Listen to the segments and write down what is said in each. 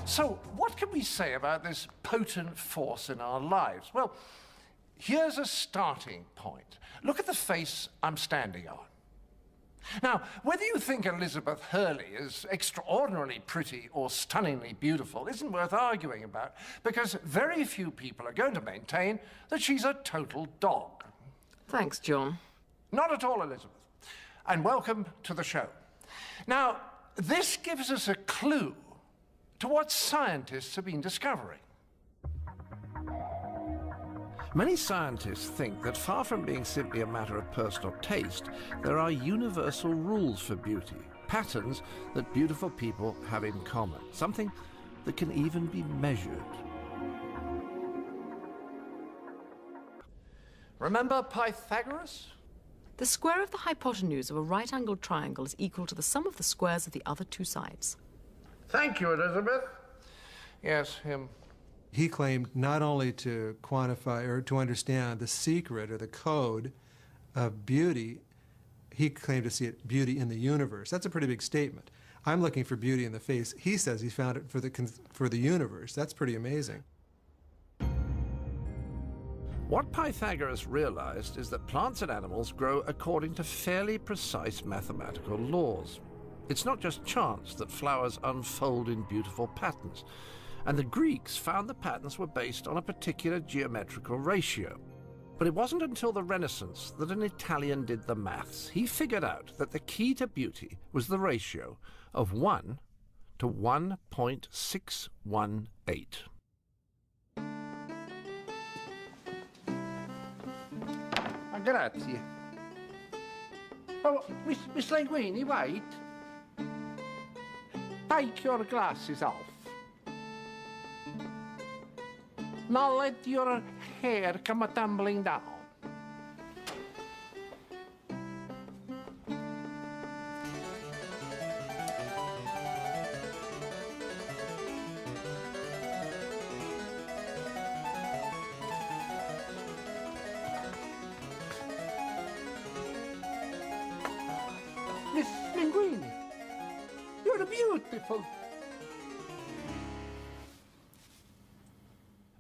So, what can we say about this potent force in our lives? Well, here's a starting point. Look at the face I'm standing on. Now, whether you think Elizabeth Hurley is extraordinarily pretty or stunningly beautiful isn't worth arguing about, because very few people are going to maintain that she's a total dog. Thanks, John. Not at all, Elizabeth. And welcome to the show. Now, this gives us a clue to what scientists have been discovering. Many scientists think that far from being simply a matter of personal taste, there are universal rules for beauty, patterns that beautiful people have in common, something that can even be measured. Remember Pythagoras? The square of the hypotenuse of a right-angled triangle is equal to the sum of the squares of the other two sides. Thank you, Elizabeth. Yes, him. He claimed not only to quantify or to understand the secret or the code of beauty, he claimed to see beauty in the universe. That's a pretty big statement. I'm looking for beauty in the face. He says he found it for the universe. That's pretty amazing. What Pythagoras realized is that plants and animals grow according to fairly precise mathematical laws. It's not just chance that flowers unfold in beautiful patterns. And the Greeks found the patterns were based on a particular geometrical ratio. But it wasn't until the Renaissance that an Italian did the maths. He figured out that the key to beauty was the ratio of 1 to 1.618. Grazie. Oh, Miss Linguini, wait. Take your glasses off. Now let your hair come tumbling down. Miss Linguini, you're beautiful.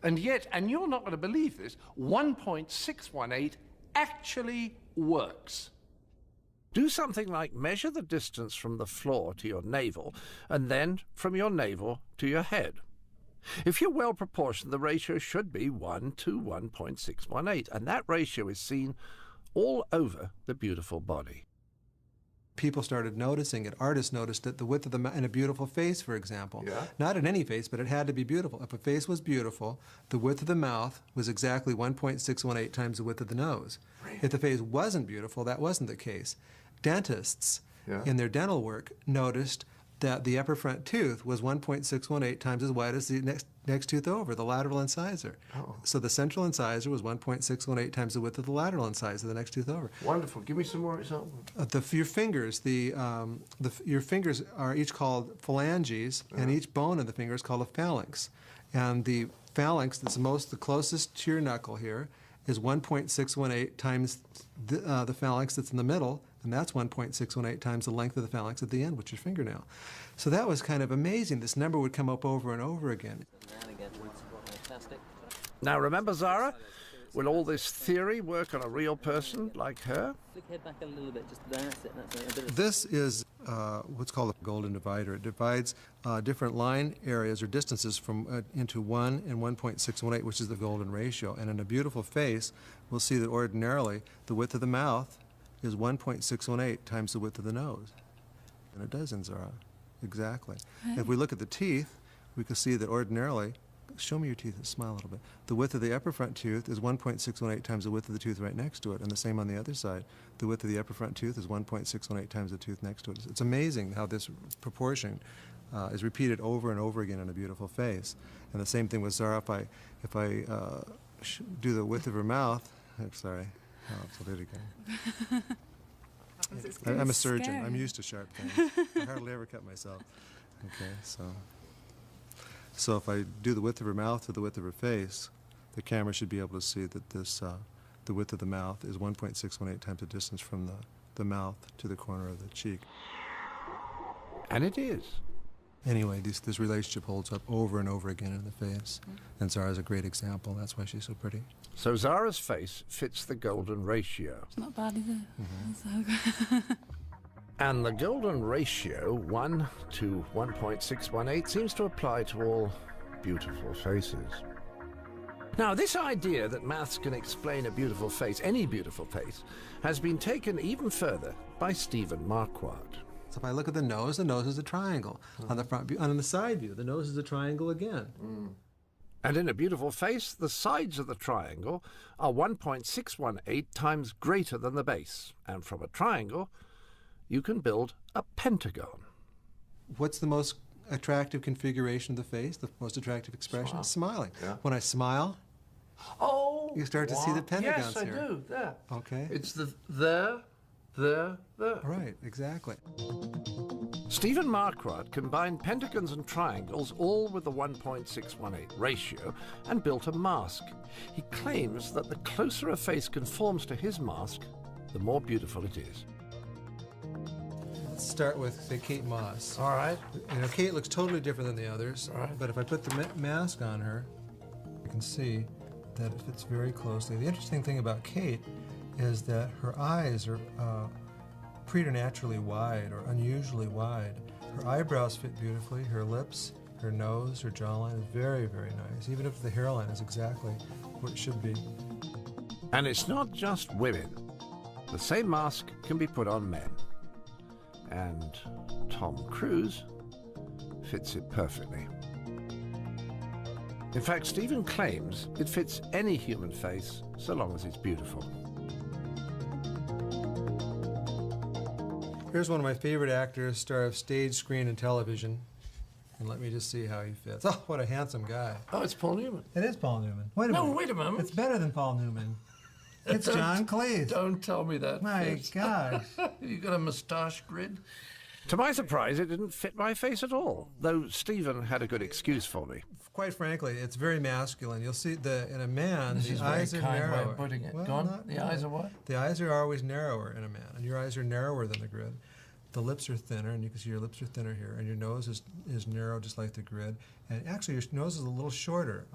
And yet, and you're not going to believe this, 1.618 actually works. Do something like measure the distance from the floor to your navel, and then from your navel to your head. If you're well proportioned, the ratio should be 1 to 1.618, and that ratio is seen all over the beautiful body. People started noticing it. Artists noticed that the width of the mouth, in a beautiful face, for example. Yeah. Not in any face, but it had to be beautiful. If a face was beautiful, the width of the mouth was exactly 1.618 times the width of the nose. Really? If the face wasn't beautiful, that wasn't the case. Dentists, in their dental work, noticed that the upper front tooth was 1.618 times as wide as the next tooth over, the lateral incisor. Oh. So the central incisor was 1.618 times the width of the lateral incisor, the next tooth over. Wonderful. Give me some more examples. Your fingers, your fingers are each called phalanges, and each bone in the finger is called a phalanx. And the phalanx that's the closest to your knuckle here is 1.618 times the phalanx that's in the middle, and that's 1.618 times the length of the phalanx at the end, which is your fingernail. So that was kind of amazing. This number would come up over and over again. Now remember, Zara, will all this theory work on a real person like her? This is what's called a golden divider. It divides different line areas or distances from into 1 and 1.618, which is the golden ratio. And in a beautiful face, we'll see that ordinarily the width of the mouth is 1.618 times the width of the nose. And it does in Zara, exactly. Okay. If we look at the teeth, we can see that ordinarily, show me your teeth and smile a little bit. The width of the upper front tooth is 1.618 times the width of the tooth right next to it, and the same on the other side. The width of the upper front tooth is 1.618 times the tooth next to it. It's amazing how this proportion is repeated over and over again in a beautiful face. And the same thing with Zara. If I do the width of her mouth, I'm sorry, I'll do it again. I'm a surgeon. Scary. I'm used to sharp things. I hardly ever cut myself. Okay, so if I do the width of her mouth to the width of her face, the camera should be able to see that the width of the mouth is 1.618 times the distance from the mouth to the corner of the cheek. And it is. Anyway, this relationship holds up over and over again in the face. And Zara's a great example. That's why she's so pretty. So Zara's face fits the golden ratio. It's not bad, is it? Mm-hmm. And the golden ratio, 1 to 1.618, seems to apply to all beautiful faces. Now, this idea that maths can explain a beautiful face, any beautiful face, has been taken even further by Stephen Marquardt. So if I look at the nose is a triangle. On the front view, and on the side view, the nose is a triangle again. And in a beautiful face, the sides of the triangle are 1.618 times greater than the base. And from a triangle, you can build a pentagon. What's the most attractive configuration of the face, the most attractive expression? Smiling. Yeah. When I smile, you start to see the pentagons yes, here. I do, there. Okay. It's the there. Right, exactly. Stephen Marquardt combined pentagons and triangles all with the 1.618 ratio and built a mask. He claims that the closer a face conforms to his mask, the more beautiful it is. Let's start with, say, Kate Moss. All right. You know, Kate looks totally different than the others, Right. but if I put the mask on her, you can see that it fits very closely. The interesting thing about Kate is that her eyes are preternaturally wide or unusually wide. Her eyebrows fit beautifully, her lips, her nose, her jawline is very, very nice, even if the hairline is exactly what it should be. And it's not just women. The same mask can be put on men. And Tom Cruise fits it perfectly. In fact, Stephen claims it fits any human face so long as it's beautiful. Here's one of my favorite actors, star of stage, screen, and television. And let me just see how he fits. Oh, what a handsome guy. Oh, it's Paul Newman. It is Paul Newman. Wait a minute. No, wait a moment. It's better than Paul Newman. It's John Cleese. Don't tell me that. My gosh. You got a moustache grid? To my surprise, it didn't fit my face at all, though Stephen had a good excuse for me. Quite frankly, it's very masculine. You'll see in a man, This is the a very eyes are kind way narrower. of putting it. Well, Go on. not The eyes are what? The eyes are always narrower in a man, and your eyes are narrower than the grid. The lips are thinner, and you can see your lips are thinner here, and your nose is narrow just like the grid. And actually, your nose is a little shorter.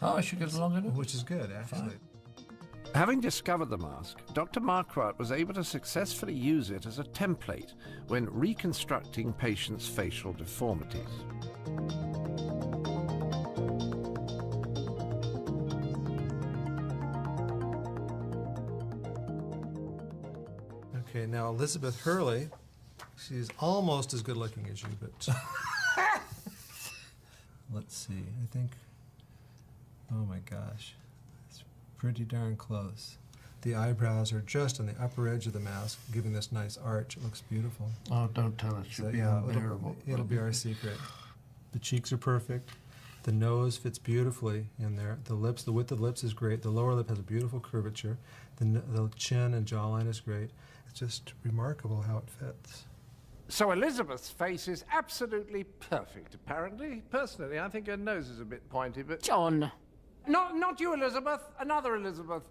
I should get along with it. Which is good, actually. Fine. Having discovered the mask, Dr. Marquardt was able to successfully use it as a template when reconstructing patients' facial deformities. Okay, now Elizabeth Hurley, she's almost as good looking as you, but let's see, I think, oh my gosh, it's pretty darn close. The eyebrows are just on the upper edge of the mask, giving this nice arch. It looks beautiful. Oh, don't tell us. So, yeah, it'll be our secret. The cheeks are perfect. The nose fits beautifully in there. The lips, the width of the lips is great. The lower lip has a beautiful curvature. The chin and jawline is great. It's just remarkable how it fits. So Elizabeth's face is absolutely perfect, apparently. Personally, I think her nose is a bit pointy, but... John. Not you, Elizabeth. Another Elizabeth.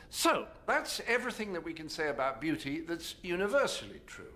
So, that's everything that we can say about beauty that's universally true.